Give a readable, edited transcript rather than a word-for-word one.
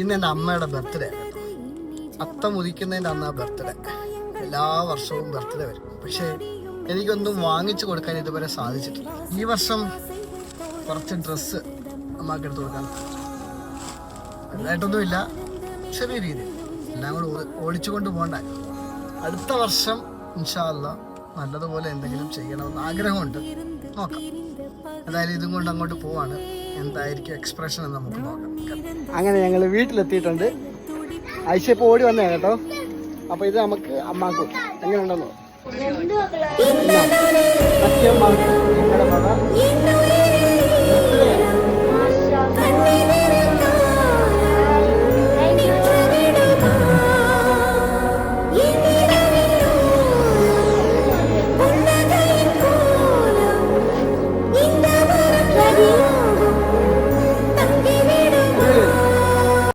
ഇന്ന് എൻ്റെ അമ്മയുടെ ബർത്ത്ഡേ ആണ്. അത്തം ഉദിക്കുന്നതിൻ്റെ അന്നാ ബർത്ത്ഡേ. എല്ലാ വർഷവും ബർത്ത്ഡേ വരും. പക്ഷേ എനിക്കൊന്നും വാങ്ങിച്ചു കൊടുക്കാൻ ഇതുവരെ സാധിച്ചിട്ടില്ല. ഈ വർഷം കുറച്ച് ഡ്രസ്സ് അമ്മക്ക് എടുത്ത് കൊടുക്കാൻ വലുതായിട്ടൊന്നുമില്ല, ചെറിയ രീതിയിൽ എല്ലാം കൂടെ ഓടിച്ചുകൊണ്ട് പോകണ്ട. അടുത്ത വർഷം ഇൻഷാ അല്ലാഹ് നല്ലതുപോലെ എന്തെങ്കിലും ചെയ്യണമെന്ന് ആഗ്രഹമുണ്ട്. നോക്കാം. അതായത് ഇതും കൊണ്ട് അങ്ങോട്ട് പോവാണ്. എന്തായിരിക്കും എക്സ്പ്രഷൻ എന്ന് നമുക്ക് നോക്കാം. അങ്ങനെ ഞങ്ങൾ വീട്ടിലെത്തിയിട്ടുണ്ട്. ഐഷ ഇപ്പോൾ ഓടി വന്നേ കേട്ടോ. അപ്പോൾ ഇത് നമുക്ക് അമ്മാക്ക് എങ്ങനെ ഉണ്ടെന്നോ നിങ്ങളുടെ